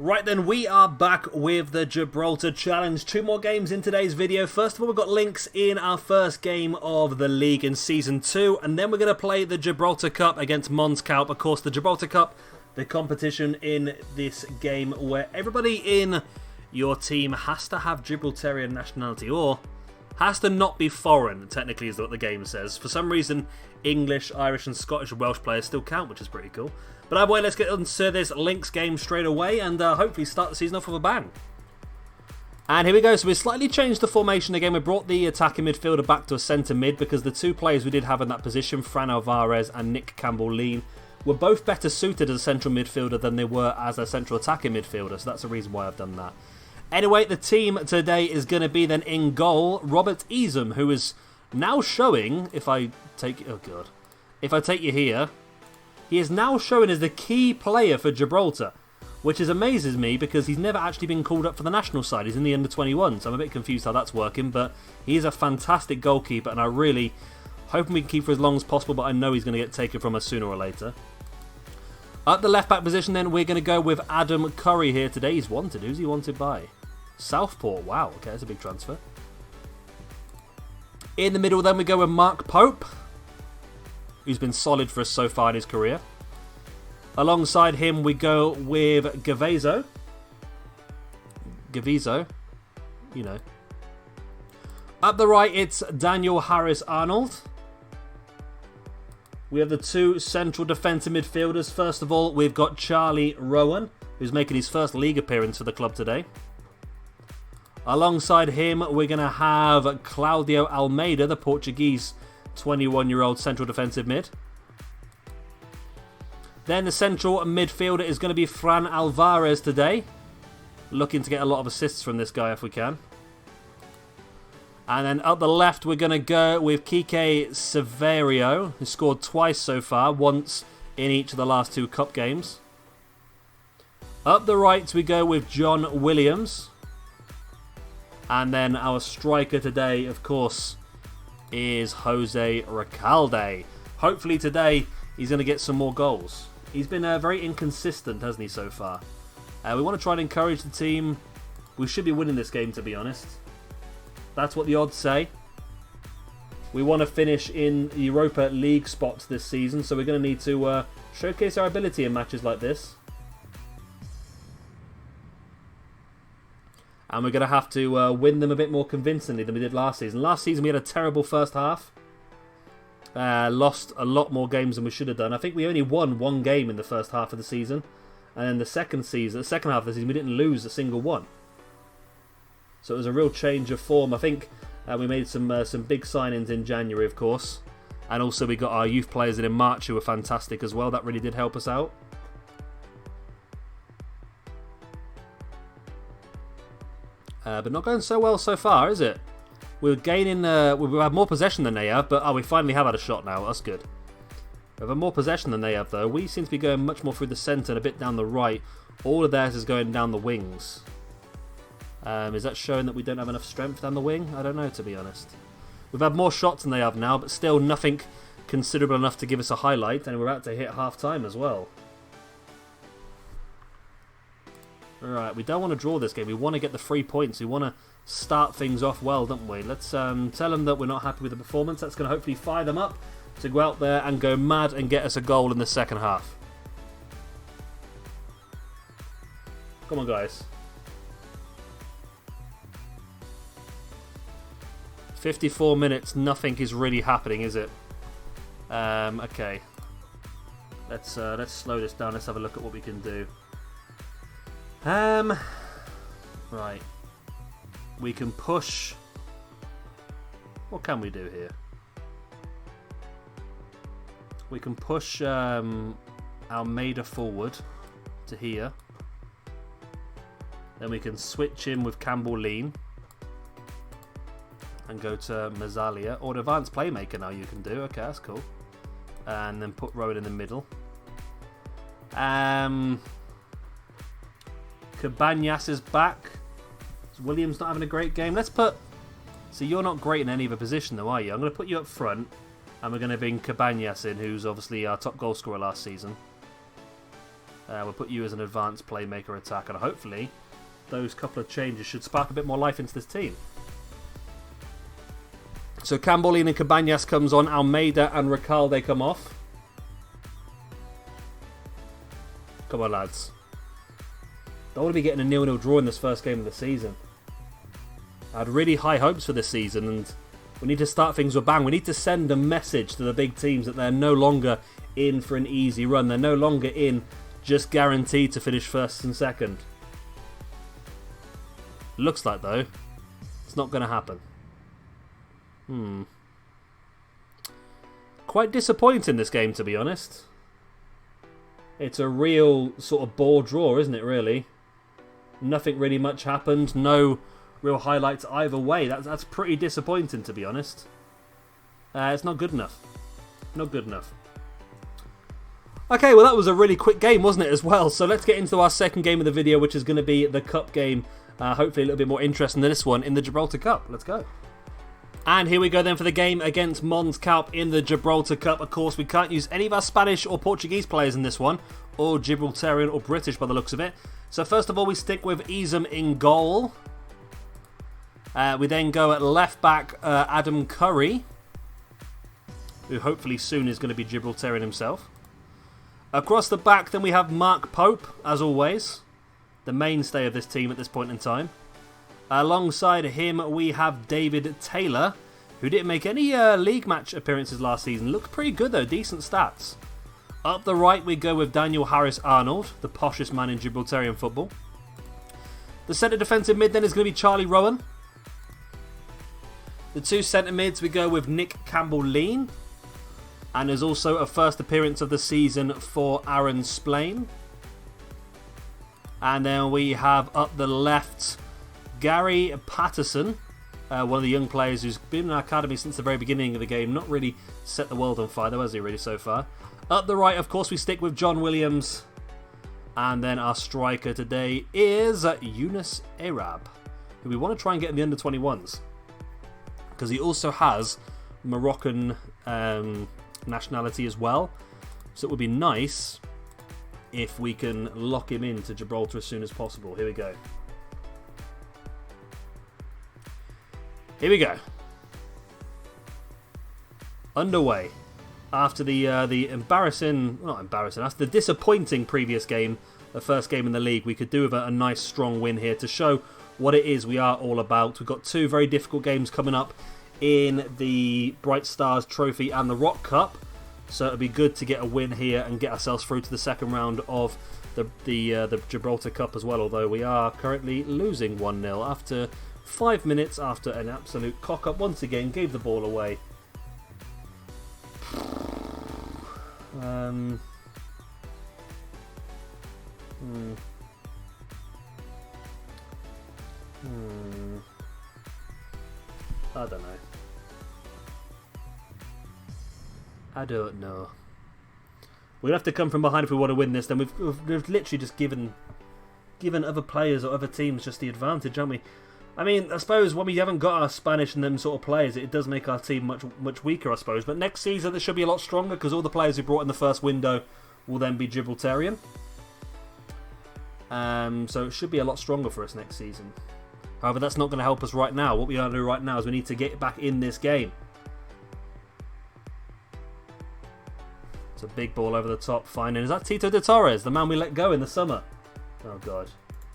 Right then, we are back with the Gibraltar Challenge. 2 more games in today's video. First of all, we've got links in our first game of the league in Season 2. And then we're going to play the Gibraltar Cup against Mons. Of course, the Gibraltar Cup, the competition in this game where everybody in your team has to have Gibraltarian nationality or has to not be foreign, technically is what the game says. For some reason, English, Irish and Scottish and Welsh players still count, which is pretty cool. But either way, let's get into this links game straight away and hopefully start the season off with a bang. And here we go. So we slightly changed the formation again. We brought the attacking midfielder back to a centre mid because the 2 players we did have in that position, Fran Alvarez and Nick Campbell-Lean, were both better suited as a central midfielder than they were as a central attacking midfielder. So that's the reason why I've done that. Anyway, the team today is going to be then in goal, Robert Easum, who is now showing, if I take you here, he is now showing as the key player for Gibraltar, which amazes me because he's never actually been called up for the national side. He's in the under-21, so I'm a bit confused how that's working, but he is a fantastic goalkeeper, and I really hope we can keep for as long as possible, but I know he's going to get taken from us sooner or later. At the left-back position then, we're going to go with Adam Curry here today. He's wanted. Who's he wanted by? Southport. Wow, okay, that's a big transfer. In the middle then, we go with Mark Pope, who's been solid for us so far in his career. Alongside him, we go with Gavezo, you know. Up the right, it's Daniel Harris-Arnold. We have the 2 central defensive midfielders. First of all, we've got Charlie Rowan, who's making his first league appearance for the club today. Alongside him, we're going to have Claudio Almeida, the Portuguese 21-year-old central defensive mid. Then the central midfielder is going to be Fran Alvarez today. Looking to get a lot of assists from this guy if we can. And then up the left, we're going to go with Kike Severio, who scored twice so far, once in each of the last 2 cup games. Up the right, we go with John Williams. And then our striker today, of course, is Jose Recalde. Hopefully today he's going to get some more goals. He's been very inconsistent, hasn't he, so far? We want to try and encourage the team. We should be winning this game, to be honest. That's what the odds say. We want to finish in Europa League spots this season, so we're going to need to showcase our ability in matches like this. And we're going to have to win them a bit more convincingly than we did last season. Last season we had a terrible first half. Lost a lot more games than we should have done. I think we only won 1 game in the first half of the season. And then the second half of the season, we didn't lose a single one. So it was a real change of form. I think we made some big signings in January, of course. And also we got our youth players in March who were fantastic as well. That really did help us out. But not going so well so far, is it? We're gaining... we have more possession than they have, but we finally have had a shot now. That's good. We have more possession than they have, though. We seem to be going much more through the centre and a bit down the right. All of theirs is going down the wings. Is that showing that we don't have enough strength down the wing? I don't know, to be honest. We've had more shots than they have now, but still nothing considerable enough to give us a highlight. And we're about to hit half-time as well. Alright, we don't want to draw this game. We want to get the 3 points. We want to start things off well, don't we? Let's tell them that we're not happy with the performance. That's going to hopefully fire them up to go out there and go mad and get us a goal in the second half. Come on, guys. 54 minutes, nothing is really happening, is it? Okay. Let's slow this down. Let's have a look at what we can do. Right. We can push. What can we do here? We can push Almeida forward to here. Then we can switch in with Campbell-Lean and go to Mazzalia. Or an advanced playmaker now you can do. Okay, that's cool. And then put Rowan in the middle. Cabanas is back. Williams not having a great game. Let's put... So you're not great in any other position though, are you? I'm going to put you up front. And we're going to bring Cabanas in, who's obviously our top goal scorer last season. We'll put you as an advanced playmaker attacker, and hopefully those couple of changes should spark a bit more life into this team. So Cambolin and Cabanas comes on, Almeida and Recalde come off. Come on, lads. Don't want to be getting a 0-0 draw in this first game of the season. I had really high hopes for this season, and we need to start things with a bang. We need to send a message to the big teams that they're no longer in for an easy run. They're no longer in just guaranteed to finish first and second. Looks like, though, it's not going to happen. Quite disappointing, this game, to be honest. It's a real sort of bore draw, isn't it, really? Nothing really much happened. No real highlights either way. That's pretty disappointing, to be honest. It's not good enough. Not good enough. Okay, well, that was a really quick game, wasn't it, as well? So let's get into our second game of the video, which is going to be the Cup game. Hopefully a little bit more interesting than this one in the Gibraltar Cup. Let's go. And here we go then for the game against Mons in the Gibraltar Cup. Of course, we can't use any of our Spanish or Portuguese players in this one, or Gibraltarian or British by the looks of it. So first of all, we stick with Izam in goal. We then go at left back, Adam Curry, who hopefully soon is going to be Gibraltarian himself. Across the back, then we have Mark Pope, as always, the mainstay of this team at this point in time. Alongside him, we have David Taylor, who didn't make any league match appearances last season. Looked pretty good, though. Decent stats. Up the right, we go with Daniel Harris-Arnold, the poshest man in Gibraltarian football. The centre defensive mid, then, is going to be Charlie Rowan. The two centre mids, we go with Nick Campbell-Lean. And there's also a first appearance of the season for Aaron Splain. And then we have up the left Gary Patterson, one of the young players who's been in our academy since the very beginning of the game. Not really set the world on fire, though, has he really, so far? Up the right, of course, we stick with John Williams. And then our striker today is Yunus Arab, who we want to try and get in the under-21s. Because he also has Moroccan nationality as well. So it would be nice if we can lock him into Gibraltar as soon as possible. Here we go. Here we go. Underway. After the after the disappointing previous game, the first game in the league, we could do with a nice strong win here to show what it is we are all about. We've got two very difficult games coming up in the Bright Stars Trophy and the Rock Cup, so it'll be good to get a win here and get ourselves through to the second round of the Gibraltar Cup as well, although we are currently losing 1-0 after 5 minutes after an absolute cock-up once again gave the ball away. I don't know. I don't know. We'll have to come from behind if we want to win this. Then we've literally just given other players or other teams just the advantage, haven't we? I mean, I suppose when we haven't got our Spanish and them sort of players, it does make our team much weaker, I suppose. But next season it should be a lot stronger because all the players we brought in the first window will then be Gibraltarian. So it should be a lot stronger for us next season. However, that's not going to help us right now. What we got to do right now is we need to get back in this game. It's a big ball over the top. Fine. And is that Tito de Torres, the man we let go in the summer? Oh, God.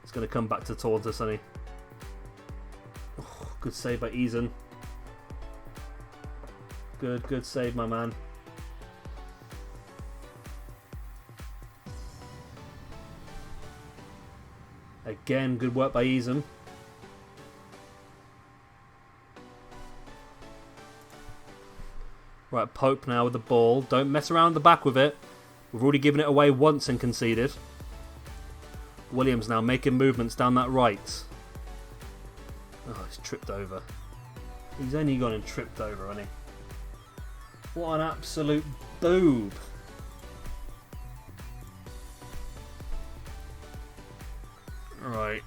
He's going to come back to taunt us, isn't he? Oh, good save by Izam. Good save, my man. Again, good work by Izam. Right, Pope now with the ball. Don't mess around the back with it. We've already given it away once and conceded. Williams now making movements down that right. Oh, he's tripped over. He's only gone and tripped over, hasn't he? What an absolute boob. Right.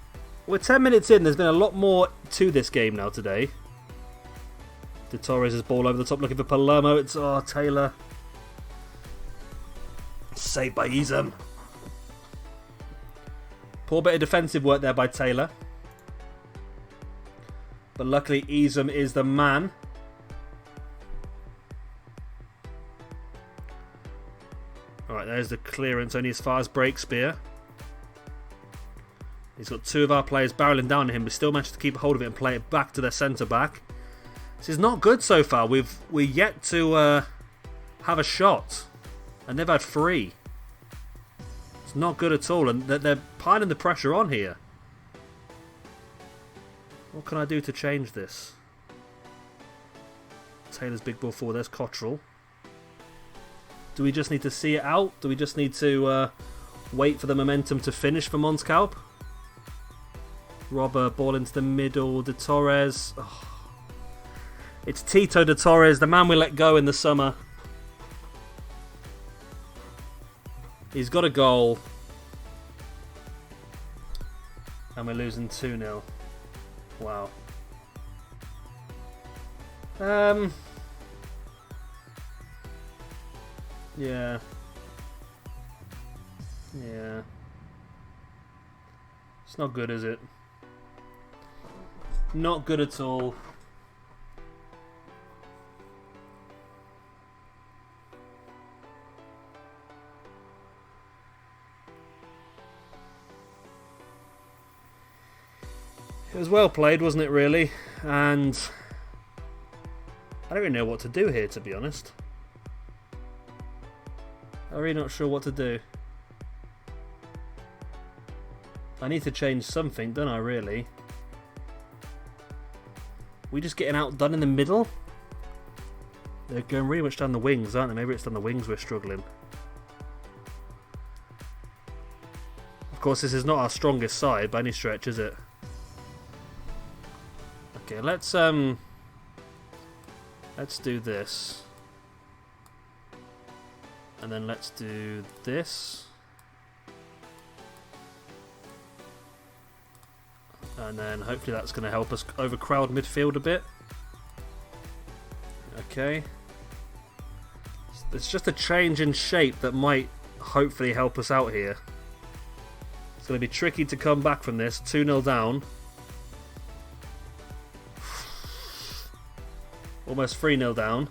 We're 10 minutes in. There's been a lot more to this game now today. De Torres' ball over the top looking for Palermo. It's Taylor. Saved by Izam. Poor bit of defensive work there by Taylor. But luckily, Easum is the man. Alright, there's the clearance, only as far as Breakspear. He's got two of our players barreling down at him, but still managed to keep hold of it and play it back to their centre-back. This is not good so far. We're yet to have a shot. And they've had 3. It's not good at all, and they're piling the pressure on here. What can I do to change this? Taylor's big ball forward. There's Cottrell. Do we just need to see it out? Do we just need to wait for the momentum to finish for Mons? Robber, ball into the middle. De Torres. Oh. It's Tito De Torres, the man we let go in the summer. He's got a goal. And we're losing 2-0. Wow. Yeah. Yeah. It's not good, is it? Not good at all. It was well played, wasn't it, really? And I don't really know what to do here, to be honest. I'm really not sure what to do. I need to change something, don't I, really? We just getting outdone in the middle? They're going really much down the wings, aren't they? Maybe it's down the wings we're struggling. Of course, this is not our strongest side by any stretch, is it? Okay, let's do this. And then let's do this. And then hopefully that's going to help us overcrowd midfield a bit. Okay. It's just a change in shape that might hopefully help us out here. It's going to be tricky to come back from this. 2-0 down. Almost 3-0 down.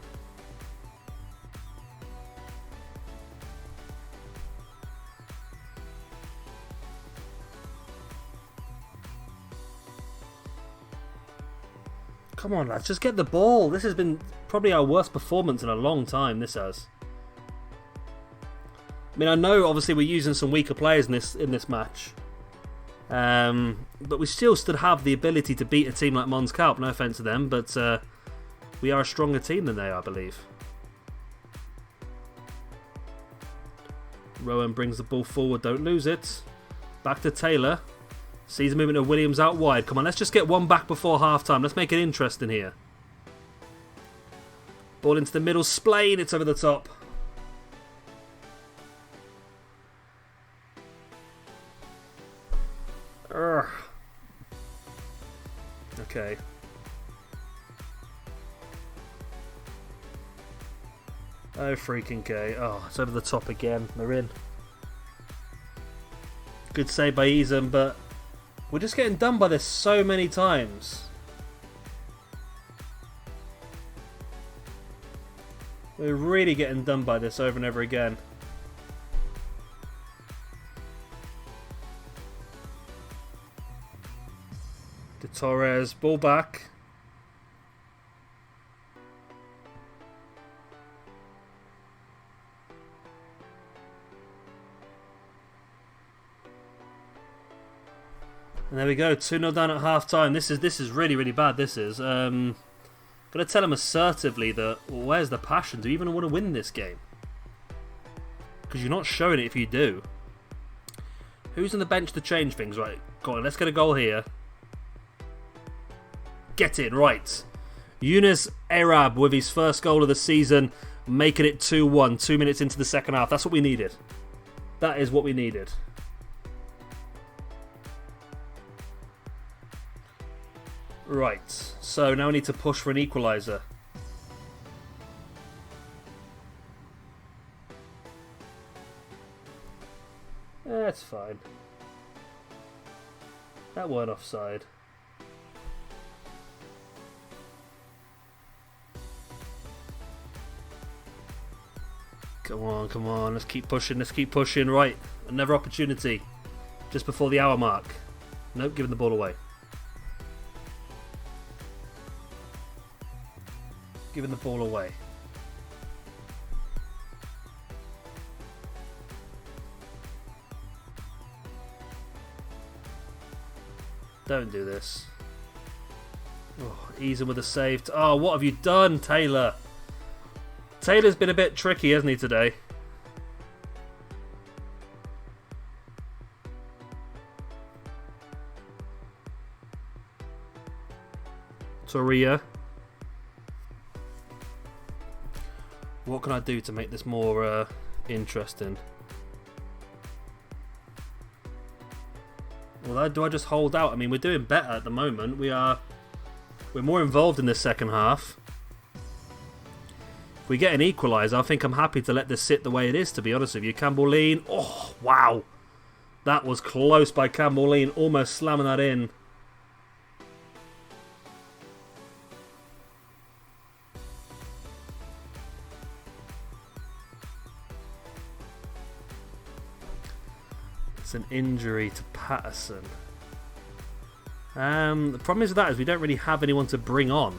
Come on, lads, just get the ball. This has been probably our worst performance in a long time, this has. I mean, I know, obviously, we're using some weaker players in this match. But we still have the ability to beat a team like Mons. No offence to them, but we are a stronger team than they are, I believe. Rowan brings the ball forward, don't lose it. Back to Taylor. Sees the movement of Williams out wide. Come on, let's just get one back before half-time. Let's make it interesting here. Ball into the middle. Splain. It's over the top. Urgh. Okay. Oh, freaking K. Oh, it's over the top again. They're in. Good save by Easum, but we're just getting done by this so many times. We're really getting done by this over and over again. De Torres, ball back. And there we go, 2-0 down at half-time. This is really, really bad, this is. Got to tell him assertively that, well, where's the passion? Do you even want to win this game? Because you're not showing it if you do. Who's on the bench to change things? Right, go on, let's get a goal here. Get in, right. Younes Arab with his first goal of the season, making it 2-1, 2 minutes into the second half. That's what we needed. That is what we needed. Right, so now we need to push for an equaliser. That's fine. That weren't offside. Come on, come on. Let's keep pushing. Let's keep pushing. Right. Another opportunity. Just before the hour mark. Nope, giving the ball away. Giving the ball away. Don't do this. Oh, easing with a save. Oh, what have you done, Taylor? Taylor's been a bit tricky, hasn't he, today? Torreira. What can I do to make this more interesting? Well, do I just hold out? I mean, we're doing better at the moment. We're more involved in this second half. If we get an equaliser, I think I'm happy to let this sit the way it is, to be honest with you. Campbell Lean. Oh, wow. That was close by Campbell Lean, almost slamming that in. It's an injury to Patterson. The problem is with that is we don't really have anyone to bring on.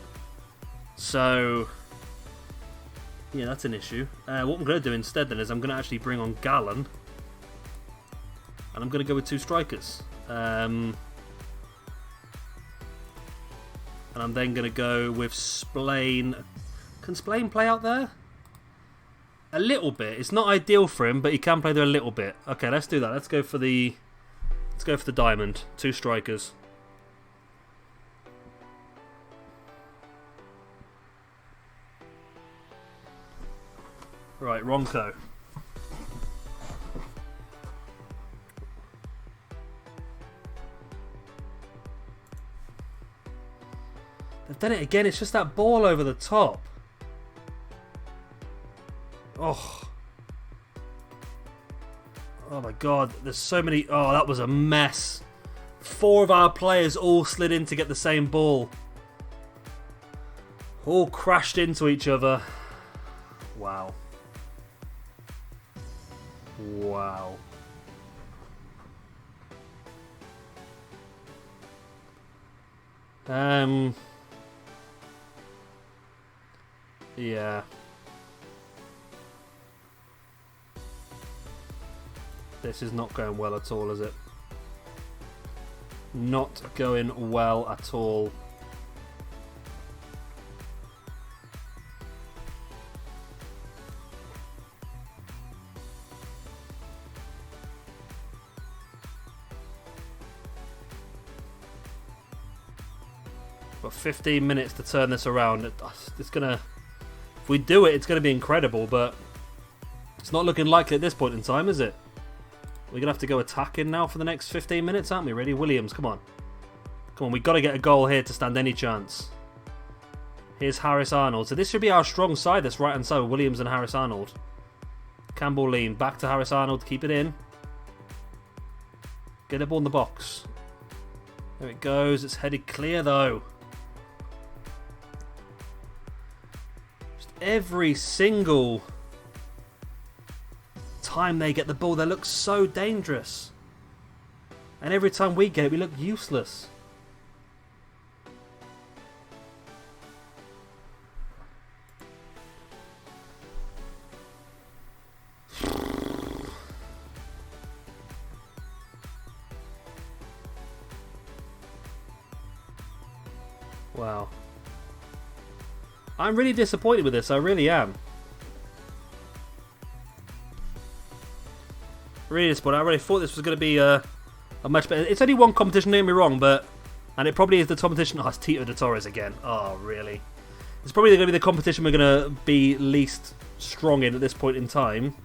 So, yeah, that's an issue. What I'm going to do instead then is I'm going to actually bring on Gallen. And I'm going to go with 2 strikers. And I'm then going to go with Splain. Can Splain play out there? A little bit. It's not ideal for him, but he can play there a little bit. Okay, let's do that. Let's go for the diamond. 2 strikers. Right, Ronco. They've done it again. It's just that ball over the top. Oh. Oh my god, there's so many. Oh, that was a mess. 4 of our players all slid in to get the same ball. All crashed into each other. Wow. Wow. Yeah. This is not going well at all, is it? Not going well at all. Got 15 minutes to turn this around. It's gonna. If we do it, it's gonna be incredible, but it's not looking likely at this point in time, is it? We're going to have to go attacking now for the next 15 minutes, aren't we? Ready? Williams, come on. Come on, we've got to get a goal here to stand any chance. Here's Harris Arnold. So this should be our strong side, this right-hand side with Williams and Harris Arnold. Campbell Lean. Back to Harris Arnold to keep it in. Get the ball in the box. There it goes. It's headed clear, though. Just every single time they get the ball, they look so dangerous, and every time we get it, we look useless. Wow. I'm really disappointed with this, I really am. Really disappointed. I really thought this was going to be a much better. It's only one competition, don't get me wrong, and it probably is the competition. Oh, it's Tito de Torres again. Oh, really? It's probably going to be the competition we're going to be least strong in at this point in time.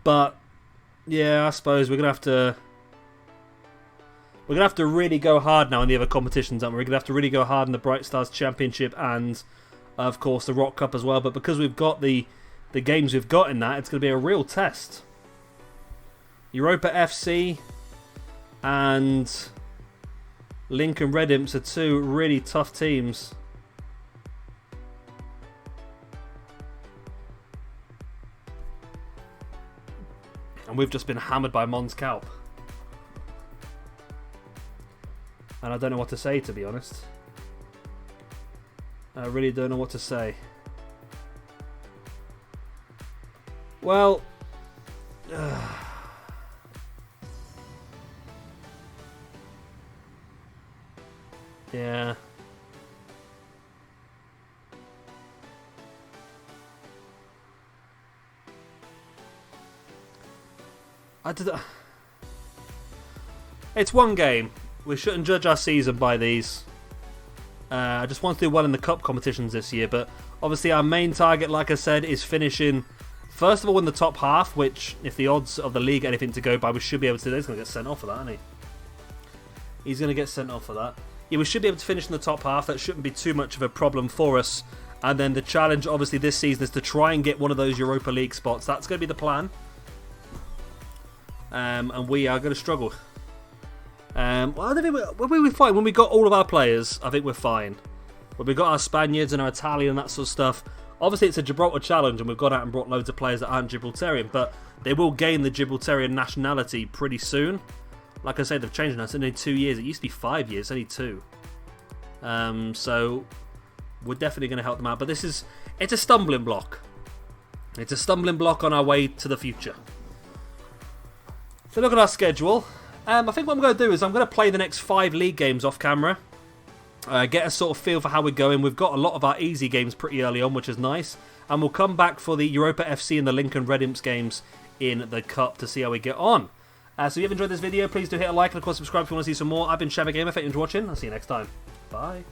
But yeah, I suppose we're going to have to really go hard now in the other competitions, aren't we? We're going to have to really go hard in the Bright Stars Championship and, of course, the Rock Cup as well. But because we've got the games we've got in that, it's going to be a real test. Europa FC. and Lincoln Red Imps are two really tough teams. And we've just been hammered by Mons Calp. And I don't know what to say, to be honest. I really don't know what to say. Well... yeah. It's one game. We shouldn't judge our season by these. I just want to do well in the cup competitions this year, but obviously our main target, like I said, is finishing first of all in the top half, which if the odds of the league are anything to go by, we should be able to do. He's going to get sent off for that, isn't he? He's going to get sent off for that. Yeah, we should be able to finish in the top half. That shouldn't be too much of a problem for us. And then the challenge, obviously, this season is to try and get one of those Europa League spots. That's going to be the plan. And we are going to struggle. Well, I think we're fine. When we got all of our players, I think we're fine. When we got our Spaniards and our Italian and that sort of stuff, obviously it's a Gibraltar challenge and we've gone out and brought loads of players that aren't Gibraltarian, but they will gain the Gibraltarian nationality pretty soon. Like I say, they've changed now. It's only 2 years. It used to be 5 years, only 2. So we're definitely going to help them out. But it's a stumbling block. It's a stumbling block on our way to the future. So look at our schedule. I think what I'm going to do is I'm going to play the next 5 league games off camera. Get a sort of feel for how we're going. We've got a lot of our easy games pretty early on, which is nice. And we'll come back for the Europa FC and the Lincoln Red Imps games in the Cup to see how we get on. So if you've enjoyed this video, please do hit a like and of course subscribe if you want to see some more. I've been Shabba Gamer. Thank you for watching. I'll see you next time. Bye.